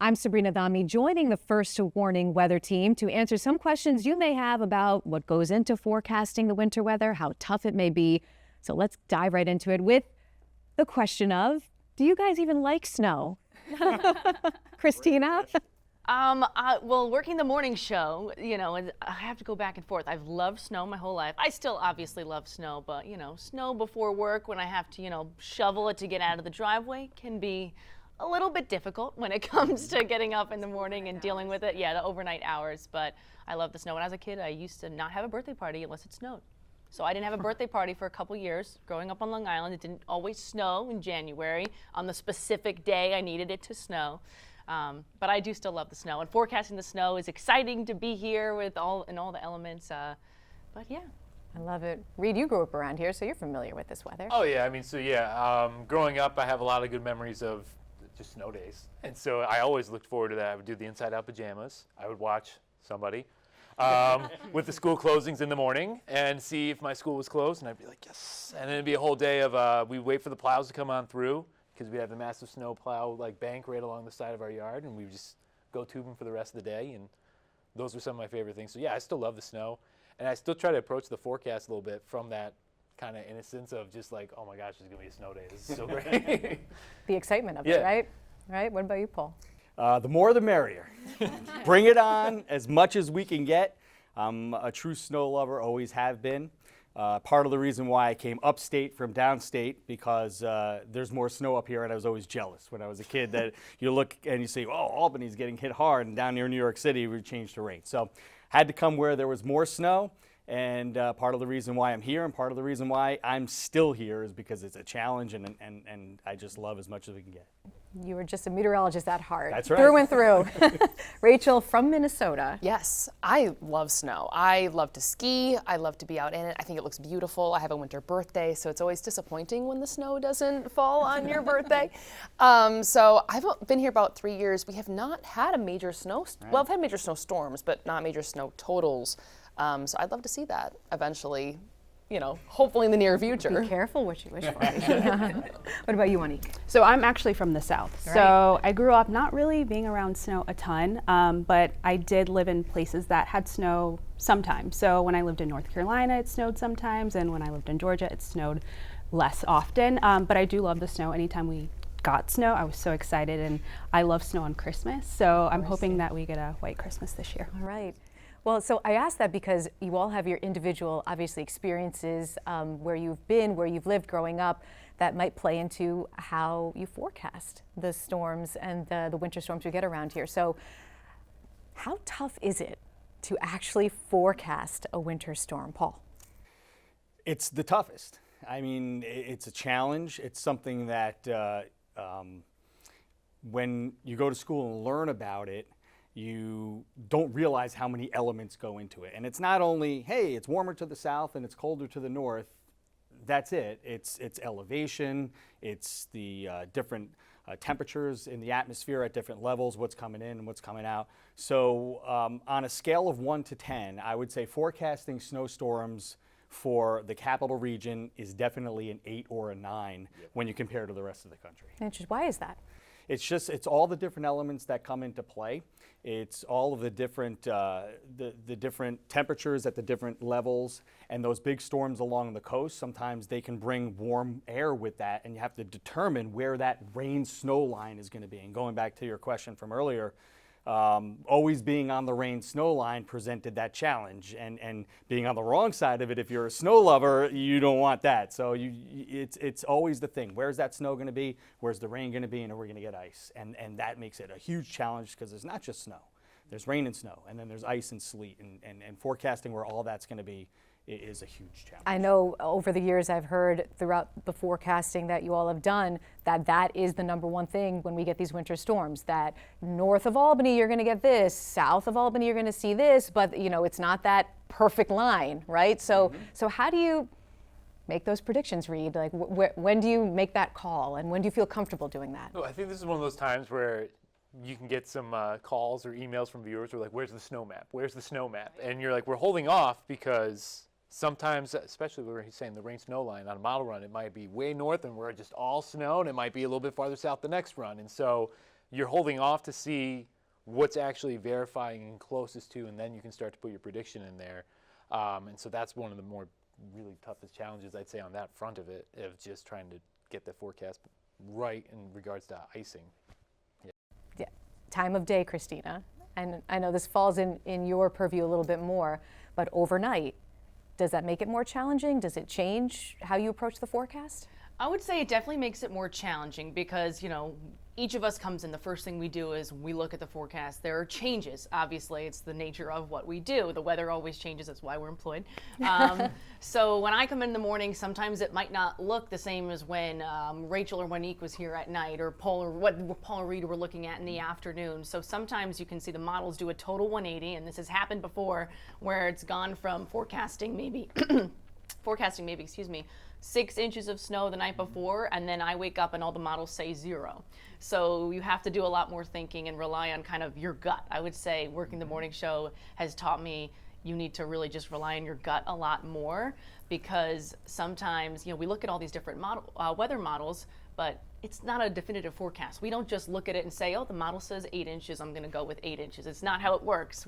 I'm Sabrina Dhami, joining the First Warning Weather Team to answer some questions you may have about what goes into forecasting the winter weather, how tough it may be. So let's dive right into it with the question of, do you guys even like snow? Christina? Well, working the morning show, I have to go back and forth. I've loved snow my whole life. I still obviously love snow, but, snow before work when I have to, shovel it to get out of the driveway can be a little bit difficult when it comes to getting up in the morning and dealing with it. Yeah, the overnight hours, but I love the snow. When I was a kid, I used to not have a birthday party unless it snowed. So I didn't have a birthday party for a couple years growing up on Long Island. It didn't always snow in January on the specific day I needed it to snow. But I do still love the snow, and forecasting the snow is exciting to be here with all the elements. But yeah. I love it. Reed, you grew up around here, so you're familiar with this weather. Oh yeah, growing up, I have a lot of good memories of just snow days, and so I always looked forward to that. I would do the inside-out pajamas. I would watch somebody with the school closings in the morning and see if my school was closed, and I'd be like, yes. And then it'd be a whole day of we'd wait for the plows to come on through, because we have the massive snow plow bank right along the side of our yard, and we would just go tubing for the rest of the day, and those were some of my favorite things. So yeah, I still love the snow, and I still try to approach the forecast a little bit from that kind of innocence of just like, oh my gosh, there's gonna be a snow day. This is so great. The excitement of it, right? Right. What about you, Paul? The more the merrier. Bring it on as much as we can get. I'm a true snow lover, always have been. Part of the reason why I came upstate from downstate, because there's more snow up here, and I was always jealous when I was a kid that you look and you say, oh, Albany's getting hit hard, and down near New York City we changed to rain. So had to come where there was more snow, and part of the reason why I'm here and part of the reason why I'm still here is because it's a challenge, and I just love as much as we can get. You were just a meteorologist at heart. That's right. Through and through. Rachel from Minnesota. Yes, I love snow. I love to ski. I love to be out in it. I think it looks beautiful. I have a winter birthday, so it's always disappointing when the snow doesn't fall on your birthday. So I've been here about 3 years. We have not had a major snow, well, I've had major snowstorms, but not major snow totals. So I'd love to see that eventually, hopefully in the near future. Be careful what you wish for. What about you, Monique? So I'm actually from the South. Right. So I grew up not really being around snow a ton, but I did live in places that had snow sometimes. So when I lived in North Carolina, it snowed sometimes, and when I lived in Georgia, it snowed less often. But I do love the snow. Anytime we got snow, I was so excited, and I love snow on Christmas. So I'm hoping that we get a white Christmas this year. All right. Well, so I asked that because you all have your individual, obviously, experiences where you've been, where you've lived growing up, that might play into how you forecast the storms and the winter storms we get around here. So how tough is it to actually forecast a winter storm, Paul? It's the toughest. I mean, it's a challenge. It's something that when you go to school and learn about it, you don't realize how many elements go into it. And it's not only, hey, it's warmer to the south and it's colder to the north. That's it. It's elevation, it's the different temperatures in the atmosphere at different levels, what's coming in and what's coming out. So on a scale of 1 to 10, I would say forecasting snowstorms for the capital region is definitely an 8 or a 9 when you compare to the rest of the country. Interesting. Why is that? It's all the different elements that come into play. It's all of the different the different temperatures at the different levels, and those big storms along the coast, sometimes they can bring warm air with that, and you have to determine where that rain snow line is going to be. And going back to your question from earlier, always being on the rain snow line presented that challenge, and being on the wrong side of it, if you're a snow lover, you don't want that. So it's always the thing. Where's that snow going to be? Where's the rain going to be? And are we going to get ice? And that makes it a huge challenge, because there's not just snow. There's rain and snow, and then there's ice and sleet, and forecasting where all that's going to be is a huge challenge. I know over the years I've heard throughout the forecasting that you all have done that is the number one thing when we get these winter storms, that north of Albany you're going to get this, south of Albany you're going to see this, but it's not that perfect line, right? So so how do you make those predictions, Reed? Like when do you make that call, and when do you feel comfortable doing that? Well, I think this is one of those times where you can get some calls or emails from viewers who are like, where's the snow map? Where's the snow map? And you're like, we're holding off because sometimes, especially where he's saying the rain snow line on a model run, it might be way north and we're just all snow, and it might be a little bit farther south the next run. And so you're holding off to see what's actually verifying and closest to, and then you can start to put your prediction in there. And so that's one of the more really toughest challenges, I'd say, on that front of it, of just trying to get the forecast right in regards to icing. Yeah. Time of day, Christina. And I know this falls in your purview a little bit more, but overnight, does that make it more challenging? Does it change how you approach the forecast? I would say it definitely makes it more challenging because, each of us comes in, the first thing we do is we look at the forecast. There are changes. Obviously, it's the nature of what we do. The weather always changes. That's why we're employed. So when I come in the morning, sometimes it might not look the same as when Rachel or Monique was here at night, or Paul or Rita were looking at in the afternoon. So sometimes you can see the models do a total 180, and this has happened before, where it's gone from forecasting maybe 6 inches of snow the night before, and then I wake up and all the models say 0. So you have to do a lot more thinking and rely on kind of your gut. I would say working the morning show has taught me you need to really just rely on your gut a lot more, because sometimes, we look at all these different weather models, but it's not a definitive forecast. We don't just look at it and say, oh, the model says 8 inches, I'm gonna go with 8 inches. It's not how it works.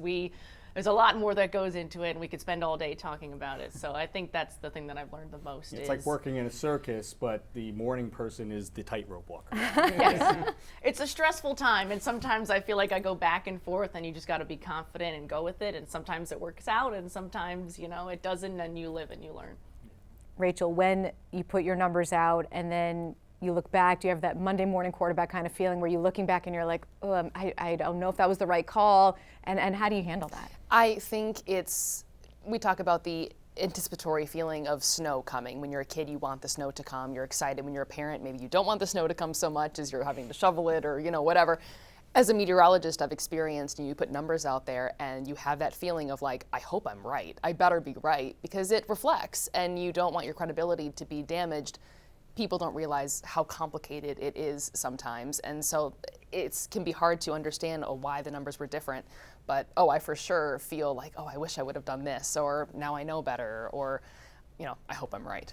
There's a lot more that goes into it, and we could spend all day talking about it. So I think that's the thing that I've learned the most. It's like working in a circus, but the morning person is the tightrope walker. Yes. It's a stressful time, and sometimes I feel like I go back and forth, and you just got to be confident and go with it, and sometimes it works out, and sometimes, it doesn't, and you live and you learn. Rachel, when you put your numbers out and then you look back, do you have that Monday morning quarterback kind of feeling where you're looking back and you're like, oh, I don't know if that was the right call, and how do you handle that? I think we talk about the anticipatory feeling of snow coming. When you're a kid, you want the snow to come. You're excited. When you're a parent, maybe you don't want the snow to come so much as you're having to shovel it or, whatever. As a meteorologist, I've experienced, you put numbers out there and you have that feeling of like, I hope I'm right. I better be right, because it reflects, and you don't want your credibility to be damaged. People don't realize how complicated it is sometimes, and so it can be hard to understand why the numbers were different. But I for sure feel like, I wish I would have done this, or now I know better, or I hope I'm right.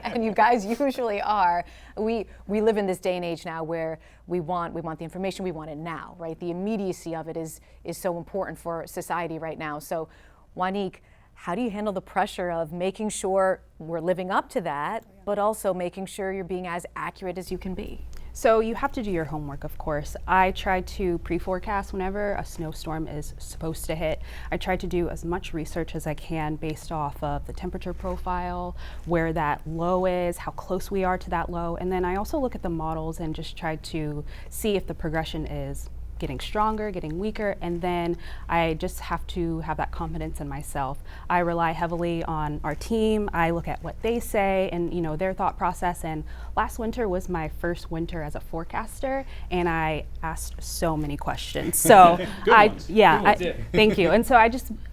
And you guys usually are. We live in this day and age now where we want the information, we want it now, right? The immediacy of it is so important for society right now. So, Wanique, how do you handle the pressure of making sure we're living up to that, but also making sure you're being as accurate as you can be? So you have to do your homework, of course. I try to pre-forecast whenever a snowstorm is supposed to hit. I try to do as much research as I can based off of the temperature profile, where that low is, how close we are to that low, and then I also look at the models and just try to see if the progression is getting stronger, getting weaker, and then I just have to have that confidence in myself. I rely heavily on our team. I look at what they say and their thought process, and last winter was my first winter as a forecaster, and I asked so many questions. So thank you. And so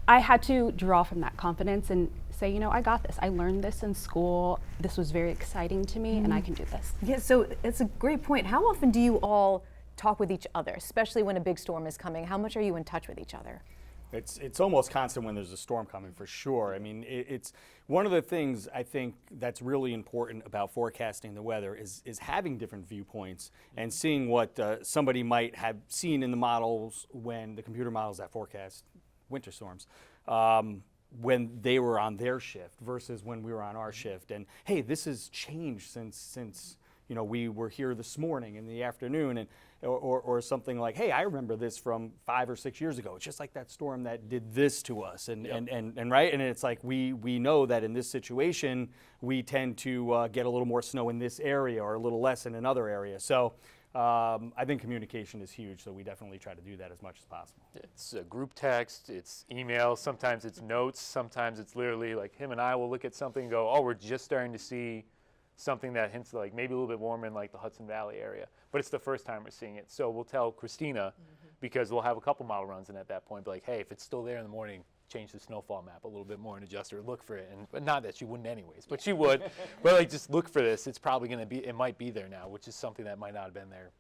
I had to draw from that confidence and say, I got this. I learned this in school. This was very exciting to me, and I can do this. Yeah, so it's a great point. How often do you all talk with each other, especially when a big storm is coming? How much are you in touch with each other? It's almost constant when there's a storm coming, for sure. I mean, it's one of the things I think that's really important about forecasting the weather is having different viewpoints and seeing what somebody might have seen in the models when the computer models that forecast winter storms, when they were on their shift versus when we were on our shift. And hey, this has changed since we were here this morning in the afternoon, and or something like, hey, I remember this from 5 or 6 years ago. It's just like that storm that did this to us, and right, and it's like we know that in this situation we tend to get a little more snow in this area or a little less in another area. So I think communication is huge, so we definitely try to do that as much as possible. It's a group text, it's email, sometimes it's notes, sometimes it's literally like him and I will look at something and go, we're just starting to see something that hints like maybe a little bit warmer in like the Hudson Valley area, but it's the first time we're seeing it. So we'll tell Christina, because we'll have a couple model runs, and at that point be like, hey, if it's still there in the morning, change the snowfall map a little bit more and adjust or look for it. But not that she wouldn't anyways, but she would. But like, just look for this. It's probably going to be, it might be there now, which is something that might not have been there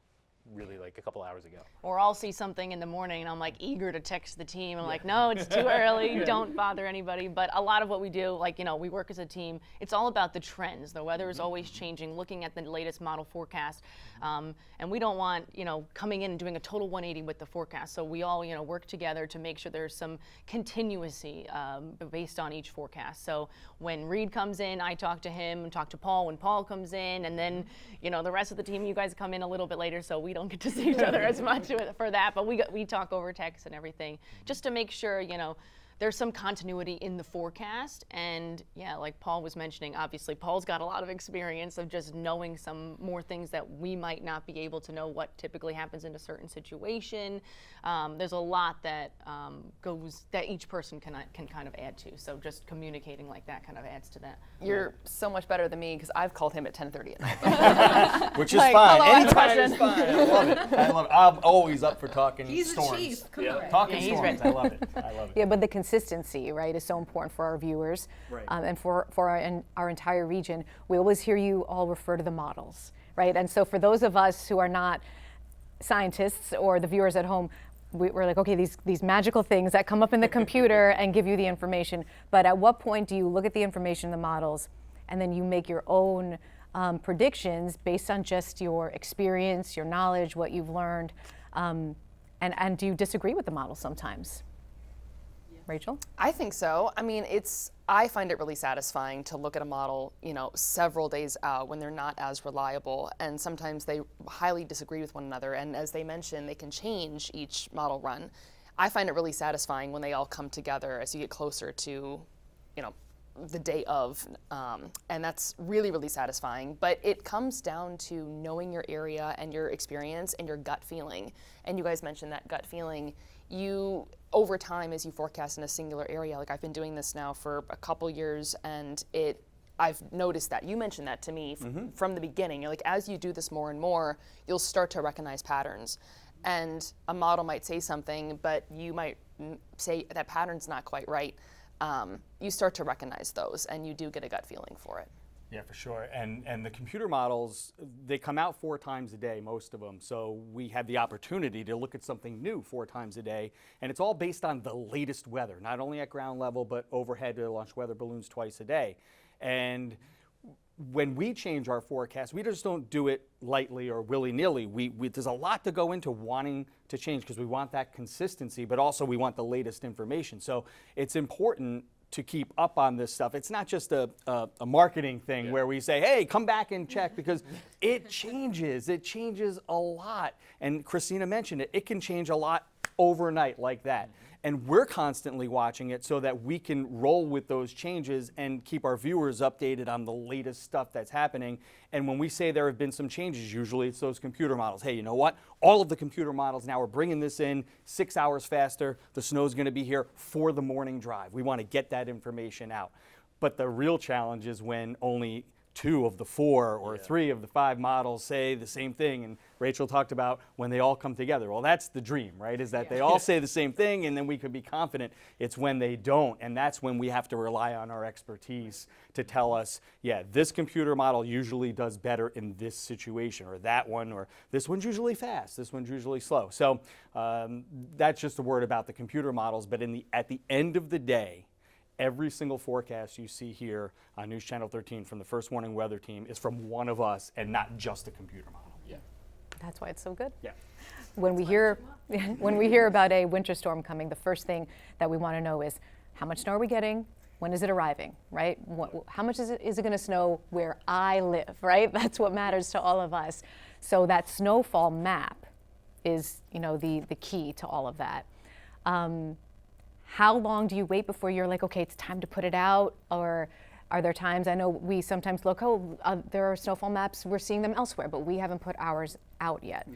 really like a couple hours ago. Or I'll see something in the morning and I'm like eager to text the team. I'm like, no, it's too early. Don't bother anybody. But a lot of what we do, like, we work as a team. It's all about the trends. The weather is always changing, looking at the latest model forecast. And we don't want, coming in and doing a total 180 with the forecast. So we all, work together to make sure there's some continuity based on each forecast. So when Reed comes in, I talk to him and talk to Paul when Paul comes in. And then, the rest of the team, you guys come in a little bit later, so we don't get to see each other as much for that. But we talk over text and everything just to make sure, there's some continuity in the forecast. And yeah, like Paul was mentioning, obviously Paul's got a lot of experience of just knowing some more things that we might not be able to know what typically happens in a certain situation. There's a lot that that each person can kind of add to. So just communicating like that kind of adds to that. You're so much better than me because I've called him at 10:30 at night. Which is Like, fine. hello, I have a Anytime is question. fine. I love it. I love it. I'm always up for talking storms. Talking Yeah, he's storms. ready. I love it. I love it. Yeah, but the consistency, right, is so important for our viewers, Right. And for our entire region. We always hear you all refer to the models, right? And so for those of us who are not scientists or the viewers at home, we're like, okay, these magical things that come up in the computer and give you the information. But at what point do you look at the information in the models and then you make your own predictions based on just your experience, your knowledge, what you've learned, and do you disagree with the model sometimes? Rachel? I think so. I mean, I find it really satisfying to look at a model, several days out when they're not as reliable, and sometimes they highly disagree with one another. And as they mentioned, they can change each model run. I find it really satisfying when they all come together as you get closer to, the day of, and that's really, really satisfying. But it comes down to knowing your area and your experience and your gut feeling. And you guys mentioned that gut feeling. Over time, as you forecast in a singular area, like I've been doing this now for a couple years, and I've noticed that. You mentioned that to me from the beginning. You're like, as you do this more and more, you'll start to recognize patterns. And a model might say something, but you might say that pattern's not quite right. You start to recognize those, and you do get a gut feeling for it. Yeah, for sure. And the computer models, they come out 4 times a day, most of them. So we have the opportunity to look at something new 4 times a day. And it's all based on the latest weather, not only at ground level, but overhead to launch weather balloons twice a day. And when we change our forecast, we just don't do it lightly or willy-nilly. There's a lot to go into wanting to change because we want that consistency, but also we want the latest information. So it's important to keep up on this stuff. It's not just a marketing thing where we say, hey, come back and check, because it changes. It changes a lot. And Christina mentioned it. It can change a lot overnight like that. And we're constantly watching it so that we can roll with those changes and keep our viewers updated on the latest stuff that's happening. And when we say there have been some changes, usually it's those computer models. Hey, you know what? All of the computer models now are bringing this in 6 hours faster. The snow's going to be here for the morning drive. We want to get that information out. But the real challenge is when only 2 of the 4 or 3 of the 5 models say the same thing. And Rachel talked about when they all come together. Well, that's the dream, right? Is that they all say the same thing, and then we could be confident. It's when they don't, and that's when we have to rely on our expertise to tell us, yeah, this computer model usually does better in this situation, or that one, or this one's usually fast, this one's usually slow. So that's just a word about the computer models. But at the end of the day, every single forecast you see here on News Channel 13 from the First Warning Weather Team is from one of us and not just a computer model. Yeah. That's why it's so good. Yeah. When we hear about a winter storm coming, the first thing that we want to know is how much snow are we getting? When is it arriving, right? How much is it going to snow where I live, right? That's what matters to all of us. So that snowfall map is, the key to all of that. How long do you wait before you're like, okay, it's time to put it out? Or are there times, I know we sometimes look, there are snowfall maps, we're seeing them elsewhere, but we haven't put ours out yet.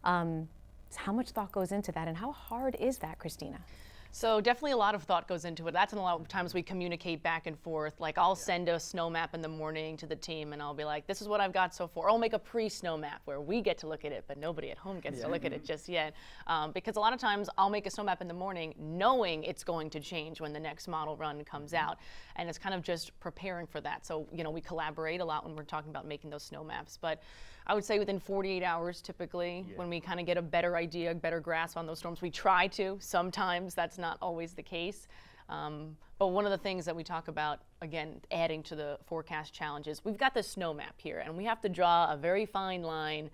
So how much thought goes into that, and how hard is that, Christina? So definitely a lot of thought goes into it. That's a lot of times we communicate back and forth. Like I'll send a snow map in the morning to the team and I'll be like, this is what I've got so far. Or I'll make a pre-snow map where we get to look at it, but nobody at home gets to look at it just yet. Because a lot of times I'll make a snow map in the morning knowing it's going to change when the next model run comes out. And it's kind of just preparing for that. So, we collaborate a lot when we're talking about making those snow maps. But I would say within 48 hours typically, when we kind of get a better idea, a better grasp on those storms. We try to. Sometimes that's not always the case. But one of the things that we talk about, again, adding to the forecast challenges, we've got the snow map here, and we have to draw a very fine line,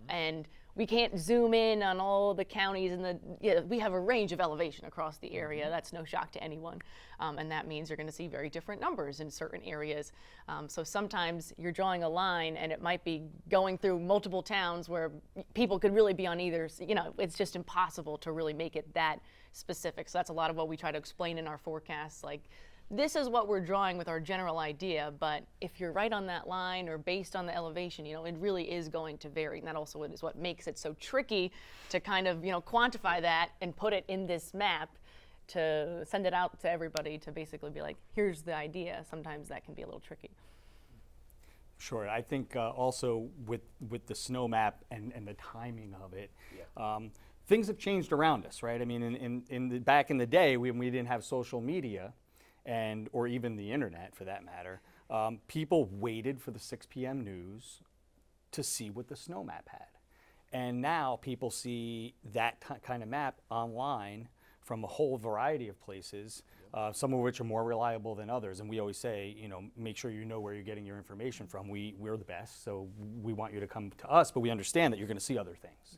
and we can't zoom in on all the counties, and we have a range of elevation across the area. That's no shock to anyone, and that means you're going to see very different numbers in certain areas. So sometimes you're drawing a line, and it might be going through multiple towns where people could really be on either. It's just impossible to really make it that specific. So that's a lot of what we try to explain in our forecasts. Like, this is what we're drawing with our general idea, but if you're right on that line or based on the elevation, it really is going to vary. And that also is what makes it so tricky to kind of, quantify that and put it in this map to send it out to everybody to basically be like, here's the idea. Sometimes that can be a little tricky. Sure. I think also with the snow map and the timing of it, things have changed around us, right? I mean, back in the day when we didn't have social media, or even the internet for that matter, people waited for the 6 p.m. news to see what the snow map had. And now people see that kind of map online from a whole variety of places, some of which are more reliable than others. And we always say, make sure you know where you're getting your information from. We're the best, so we want you to come to us, but we understand that you're going to see other things.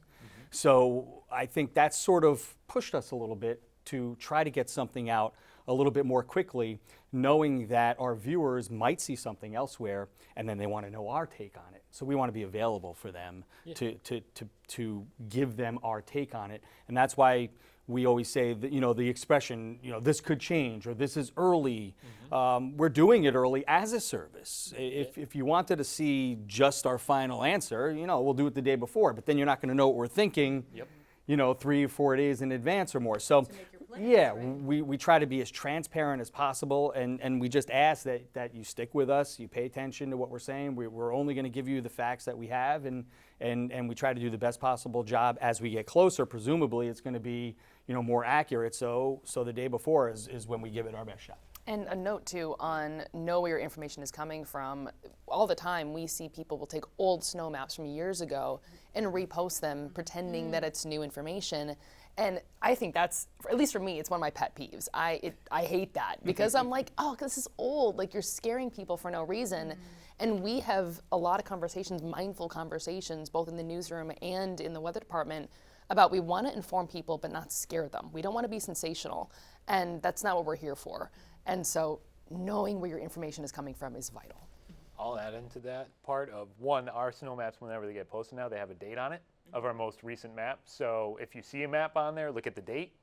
So I think that's sort of pushed us a little bit to try to get something out a little bit more quickly, knowing that our viewers might see something elsewhere and then they want to know our take on it. So we want to be available for them to give them our take on it. And that's why we always say that, the expression, this could change or this is early. We're doing it early as a service. If you wanted to see just our final answer, we'll do it the day before, but then you're not going to know what we're thinking, 3 or 4 days in advance or more. So we try to be as transparent as possible, and we just ask that you stick with us, you pay attention to what we're saying. We're only going to give you the facts that we have, and we try to do the best possible job. As we get closer, presumably it's going to be more accurate, so the day before is when we give it our best shot. And a note too on know where your information is coming from. All the time we see people will take old snow maps from years ago and repost them pretending that it's new information. And I think that's, at least for me, it's one of my pet peeves. I hate that because I'm like, oh, this is old. Like, you're scaring people for no reason. And we have a lot of conversations, mindful conversations, both in the newsroom and in the weather department, about we want to inform people but not scare them. We don't want to be sensational, and that's not what we're here for. And so knowing where your information is coming from is vital. I'll add into that part of, one, our snow maps, whenever they get posted now, they have a date on it of our most recent map. So if you see a map on there, look at the date,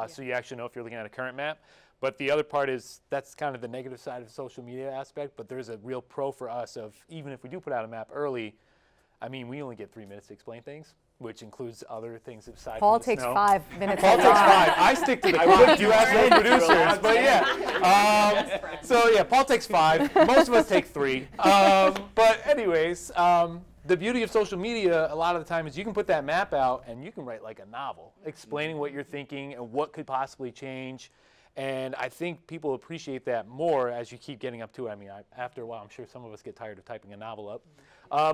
so you actually know if you're looking at a current map. But the other part is, that's kind of the negative side of the social media aspect, but there's a real pro for us of, even if we do put out a map early, we only get 3 minutes to explain things, which includes other things aside Paul from the takes snow. 5 minutes. Paul takes 5. I stick to the clock. You ask the producers, but yeah. So yeah, Paul takes 5. Most of us take 3. But anyways, the beauty of social media a lot of the time is you can put that map out and you can write like a novel explaining what you're thinking and what could possibly change. And I think people appreciate that more as you keep getting up to it. After a while, I'm sure some of us get tired of typing a novel up.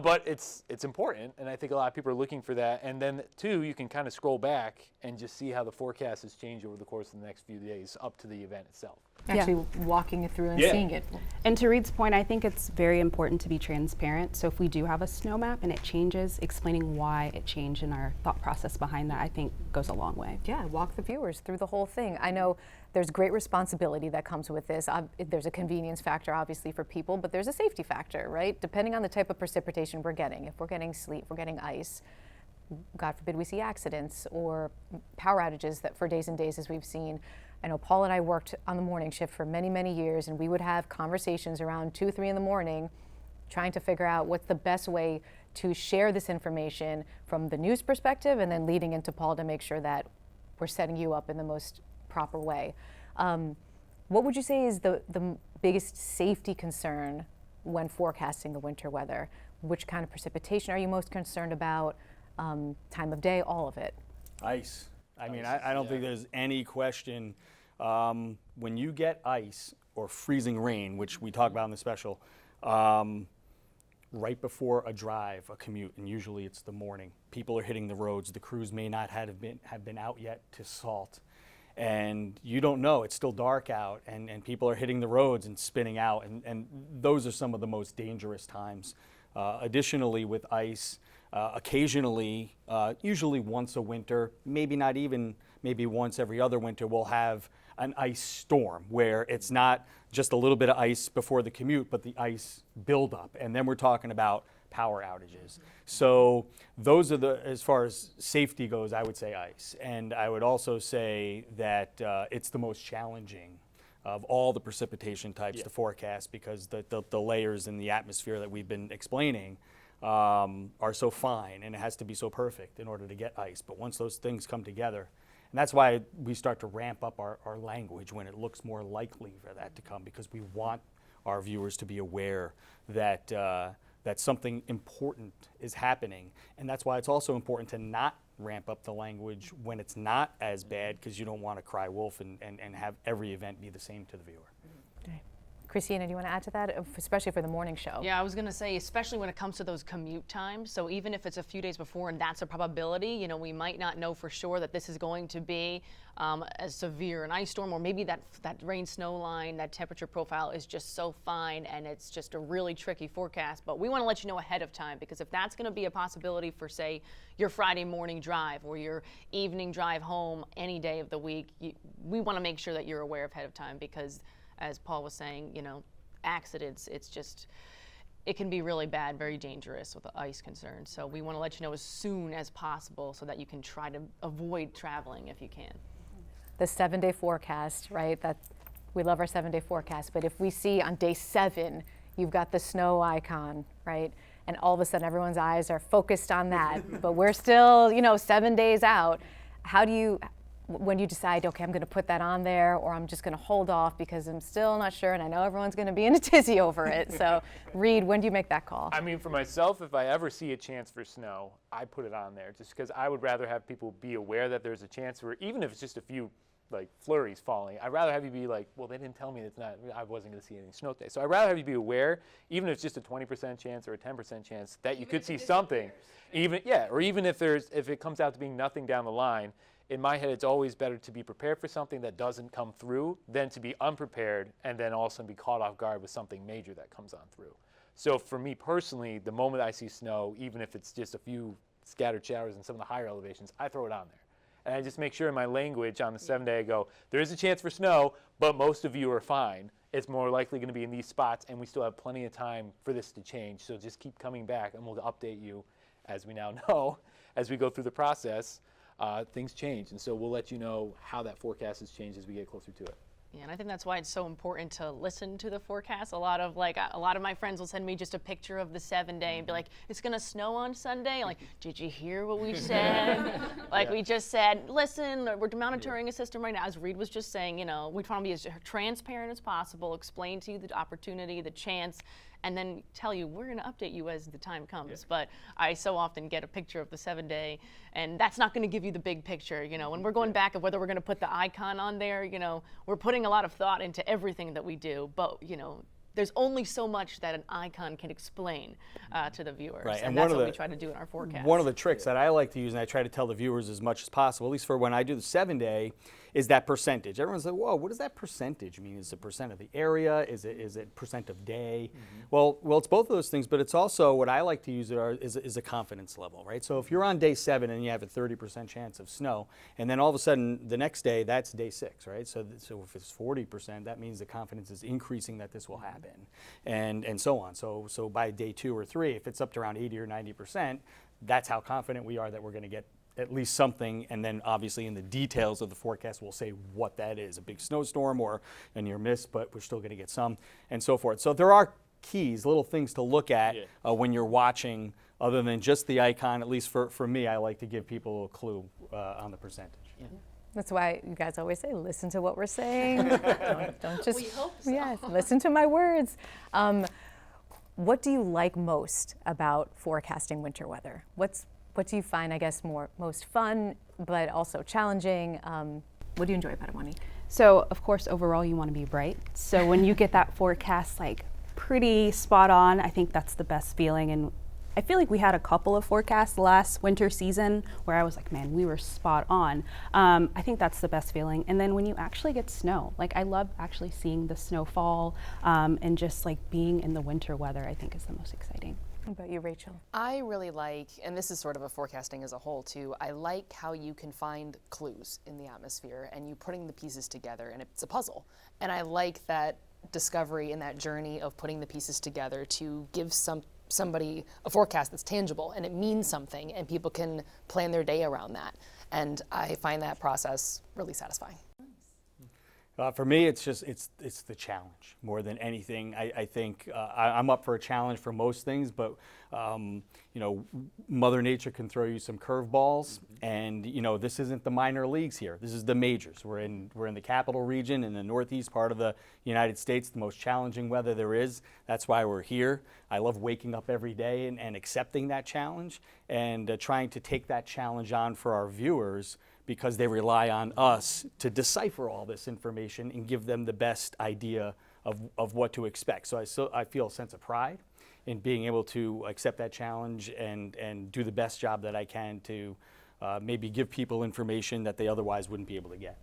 But it's important, and I think a lot of people are looking for that. And then, too, you can kind of scroll back and just see how the forecast has changed over the course of the next few days up to the event itself. Actually walking it through and seeing it. And to Reed's point, I think it's very important to be transparent. So if we do have a snow map and it changes, explaining why it changed and our thought process behind that, I think goes a long way. Yeah, walk the viewers through the whole thing. I know there's great responsibility that comes with this. There's a convenience factor, obviously, for people, but there's a safety factor, right? Depending on the type of precipitation we're getting. If we're getting sleet, we're getting ice, God forbid we see accidents or power outages that for days and days, as we've seen. I know Paul and I worked on the morning shift for many, many years, and we would have conversations around 2, 3 in the morning trying to figure out what's the best way to share this information from the news perspective, and then leading into Paul to make sure that we're setting you up in the most proper way. What would you say is the biggest safety concern when forecasting the winter weather? Which kind of precipitation are you most concerned about? Time of day, all of it? Ice. I don't think there's any question. When you get ice or freezing rain, which we talk about in the special, right before a drive, a commute, and usually it's the morning. People are hitting the roads. The crews may not have been out yet to salt. And you don't know, it's still dark out, and people are hitting the roads and spinning out, and those are some of the most dangerous times. Additionally, with ice, occasionally, usually once a winter, maybe not even, maybe once every other winter, we'll have an ice storm where it's not just a little bit of ice before the commute, but the ice buildup, and then we're talking about power outages. So those are as far as safety goes, I would say ice. And I would also say that it's the most challenging of all the precipitation types to forecast, because the layers in the atmosphere that we've been explaining are so fine, and it has to be so perfect in order to get ice. But once those things come together, and that's why we start to ramp up our language when it looks more likely for that to come, because we want our viewers to be aware that that something important is happening. And that's why it's also important to not ramp up the language when it's not as bad, because you don't want to cry wolf and have every event be the same to the viewer. Okay. Christina, do you want to add to that, especially for the morning show? Yeah, I was going to say, especially when it comes to those commute times. So even if it's a few days before and that's a probability, you know, we might not know for sure that this is going to be as severe an ice storm, or maybe that rain snow line, that temperature profile is just so fine and it's just a really tricky forecast. But we want to let you know ahead of time, because if that's going to be a possibility for, say, your Friday morning drive or your evening drive home any day of the week, we want to make sure that you're aware ahead of time, because as Paul was saying, you know, accidents, it can be really bad, very dangerous with the ice concerns. So we want to let you know as soon as possible so that you can try to avoid traveling if you can. The 7-day forecast, right? We love our 7-day forecast, but if we see on day 7, you've got the snow icon, right? And all of a sudden everyone's eyes are focused on that, but we're still, you know, 7 days out. How do you, when you decide, okay, I'm going to put that on there, or I'm just going to hold off because I'm still not sure, and I know everyone's going to be in a tizzy over it. So, Reed, when do you make that call? I mean, for myself, if I ever see a chance for snow, I put it on there, just because I would rather have people be aware that there's a chance for, even if it's just a few like flurries falling, I'd rather have you be like, well, they didn't tell me I wasn't going to see any snow today. So I'd rather have you be aware, even if it's just a 20% chance or a 10% chance, that you could see something. Or even if it comes out to being nothing down the line. In my head, it's always better to be prepared for something that doesn't come through than to be unprepared and then all of a sudden be caught off guard with something major that comes on through. So for me personally, the moment I see snow, even if it's just a few scattered showers in some of the higher elevations, I throw it on there. And I just make sure in my language on the 7-day I go, there is a chance for snow, but most of you are fine. It's more likely going to be in these spots, and we still have plenty of time for this to change. So just keep coming back, and we'll update you, as we now know, as we go through the process. Things change, and so we'll let you know how that forecast has changed as we get closer to it. Yeah, and I think that's why it's so important to listen to the forecast. A lot of my friends will send me just a picture of the 7-day and be like, "It's gonna snow on Sunday." I'm like, did you hear what we said? We just said, listen, we're monitoring a system right now. As Reed was just saying, you know, we want to be as transparent as possible, explain to you the opportunity, the chance, and then tell you we're going to update you as the time comes. Yeah. But I so often get a picture of the 7-day, and that's not going to give you the big picture. You know, when we're going back of whether we're going to put the icon on there, you know, we're putting a lot of thought into everything that we do. But, you know, there's only so much that an icon can explain to the viewers. Right. And that's what we try to do in our forecast. One of the tricks that I like to use, and I try to tell the viewers as much as possible, at least for when I do the 7-day, is that percentage. Everyone's like, whoa, what does that percentage mean? Is it percent of the area? Is it percent of day? Mm-hmm. Well, it's both of those things, but it's also what I like to use is a confidence level, right? So if you're on day 7 and you have a 30% chance of snow, and then all of a sudden the next day, that's day 6, right? So if it's 40%, that means the confidence is increasing that this will happen, and so on. So by day 2 or 3, if it's up to around 80 or 90%, that's how confident we are that we're going to get at least something, and then obviously in the details of the forecast we'll say what that is, a big snowstorm or a near miss, but we're still going to get some, and so forth. So there are keys, little things to look at when you're watching, other than just the icon. At least for me, I like to give people a clue on the percentage. Yeah. That's why you guys always say, listen to what we're saying. don't just, we hope so. Yes, listen to my words. What do you like most about forecasting winter weather? What do you find, I guess, most fun, but also challenging? What do you enjoy about it, Wani? So, of course, overall, you want to be bright. So when you get that forecast, like pretty spot on. I think that's the best feeling, and I feel like we had a couple of forecasts last winter season where I was like, man, we were spot on. I think that's the best feeling. And then when you actually get snow, like I love actually seeing the snowfall, and just like being in the winter weather, I think is the most exciting. What about you, Rachel? I really like, and this is sort of a forecasting as a whole too, I like how you can find clues in the atmosphere and you putting the pieces together, and it's a puzzle. And I like that discovery and that journey of putting the pieces together to give somebody a forecast that's tangible and it means something and people can plan their day around that. And I find that process really satisfying. For me, it's the challenge more than anything. I think I'm up for a challenge for most things, but Mother Nature can throw you some curveballs, and this isn't the minor leagues here. This is the majors. We're in the capital region in the northeast part of the United States, the most challenging weather there is. That's why we're here. I love waking up every day and accepting that challenge and trying to take that challenge on for our viewers, because they rely on us to decipher all this information and give them the best idea of what to expect. So I feel a sense of pride in being able to accept that challenge and do the best job that I can to maybe give people information that they otherwise wouldn't be able to get.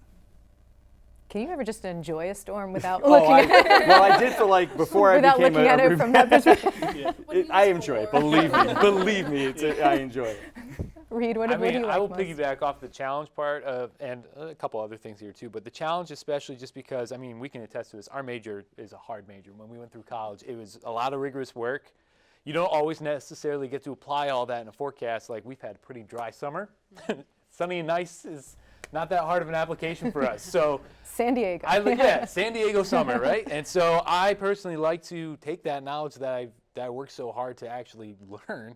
Can you ever just enjoy a storm without looking at it? Well, I did for before without I became looking at it from that perspective? I enjoy it, believe me, I enjoy it. Reed, what do you like I will most? piggyback off the challenge part and a couple other things here too, but the challenge especially just because, we can attest to this, our major is a hard major. When we went through college, it was a lot of rigorous work. You don't always necessarily get to apply all that in a forecast. Like, we've had a pretty dry summer. Sunny and nice is not that hard of an application for us. So San Diego. San Diego summer, right? And so I personally like to take that knowledge that I worked so hard to actually learn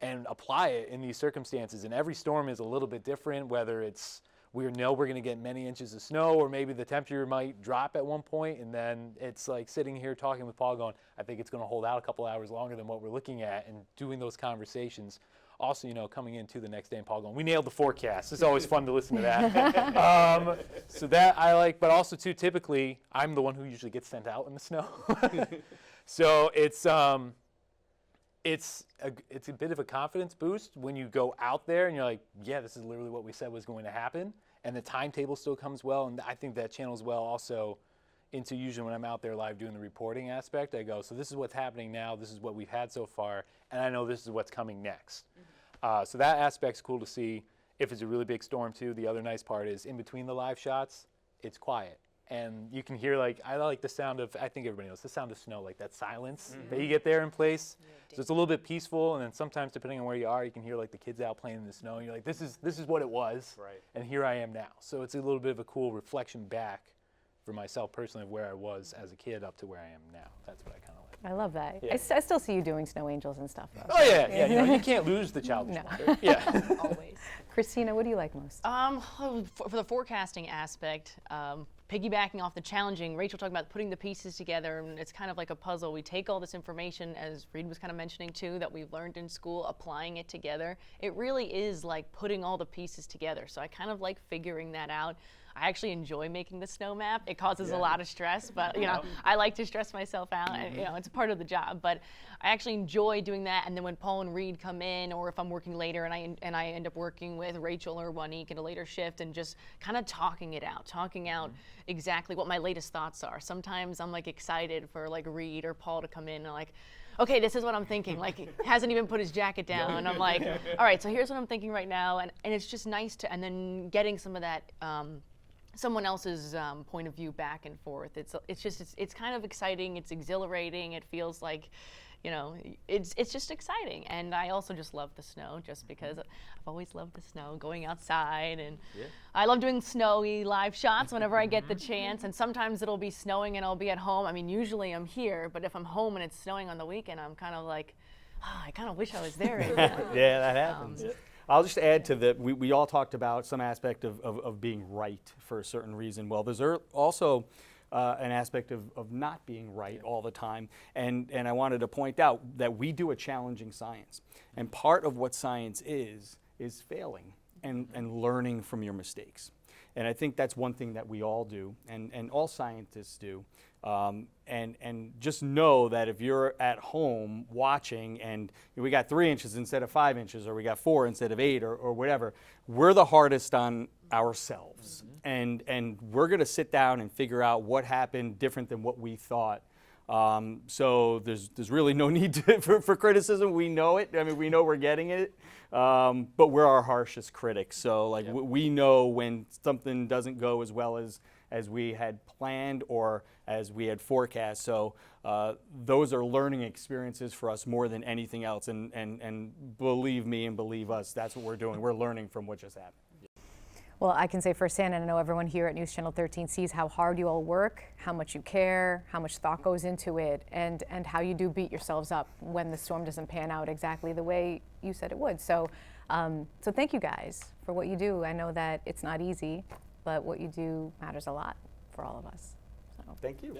and apply it in these circumstances. And every storm is a little bit different, whether it's we know we're going to get many inches of snow, or maybe the temperature might drop at one point, and then it's like sitting here talking with Paul going, I think it's going to hold out a couple hours longer than what we're looking at, and doing those conversations. Also, coming into the next day and Paul going, we nailed the forecast. It's always fun to listen to that. So that I like, but also too, typically, I'm the one who usually gets sent out in the snow. So it's a bit of a confidence boost when you go out there and you're like, yeah, this is literally what we said was going to happen. And the timetable still comes well. And I think that channels well also into usually when I'm out there live doing the reporting aspect. I go, so this is what's happening now. This is what we've had so far. And I know this is what's coming next. So that aspect's cool to see. If it's a really big storm too, the other nice part is in between the live shots, it's quiet. And you can hear, I like the sound of, I think everybody knows, the sound of snow, like that silence that you get there in place. So it's a little bit peaceful, and then sometimes, depending on where you are, you can hear the kids out playing in the snow, and you're like, this is what it was, right? And here I am now. So it's a little bit of a cool reflection back for myself personally of where I was as a kid up to where I am now. That's what I kind of like. I love that. Yeah. I still see you doing snow angels and stuff, though. Oh, yeah. You can't lose the childish wonder. Yeah. Always. Christina, what do you like most? For the forecasting aspect, piggybacking off the challenging, Rachel talking about putting the pieces together, and it's kind of like a puzzle. We take all this information, as Reed was kind of mentioning too, that we've learned in school, applying it together. It really is like putting all the pieces together. So I kind of like figuring that out. I actually enjoy making the snow map. It causes a lot of stress, but I like to stress myself out, and it's a part of the job. But I actually enjoy doing that. And then when Paul and Reed come in, or if I'm working later and I end up working with Rachel or Wanique in a later shift, and just kind of talking out exactly what my latest thoughts are. Sometimes I'm excited for Reed or Paul to come in and okay, this is what I'm thinking. Hasn't even put his jacket down. And I'm like, all right, so here's what I'm thinking right now. And it's just nice to, and then getting some of that, someone else's point of view back and forth. It's kind of exciting. It's exhilarating. It feels like, it's just exciting. And I also just love the snow, just because I've always loved the snow, going outside. And I love doing snowy live shots whenever I get the chance. And sometimes it'll be snowing and I'll be at home. Usually I'm here, but if I'm home and it's snowing on the weekend, I'm kind of like, I kind of wish I was there right now. Yeah, that happens. I'll just add to that, we all talked about some aspect of being right for a certain reason. Well, there's also an aspect of not being right all the time. And I wanted to point out that we do a challenging science. And part of what science is failing and learning from your mistakes. And I think that's one thing that we all do, and all scientists do. And just know that if you're at home watching and we got 3 inches instead of 5 inches, or we got 4 instead of 8, or whatever, we're the hardest on ourselves. And we're going to sit down and figure out what happened different than what we thought. So there's really no need for criticism. We know it. I mean, we know we're getting it, but we're our harshest critics. So like we know when something doesn't go as well as we had planned or as we had forecast. So those are learning experiences for us more than anything else. And believe me and believe us, that's what we're doing. We're learning from what just happened. Well, I can say firsthand, and I know everyone here at News Channel 13 sees how hard you all work, how much you care, how much thought goes into it, and how you do beat yourselves up when the storm doesn't pan out exactly the way you said it would. So, so thank you guys for what you do. I know that it's not easy, but what you do matters a lot for all of us. So. Thank you.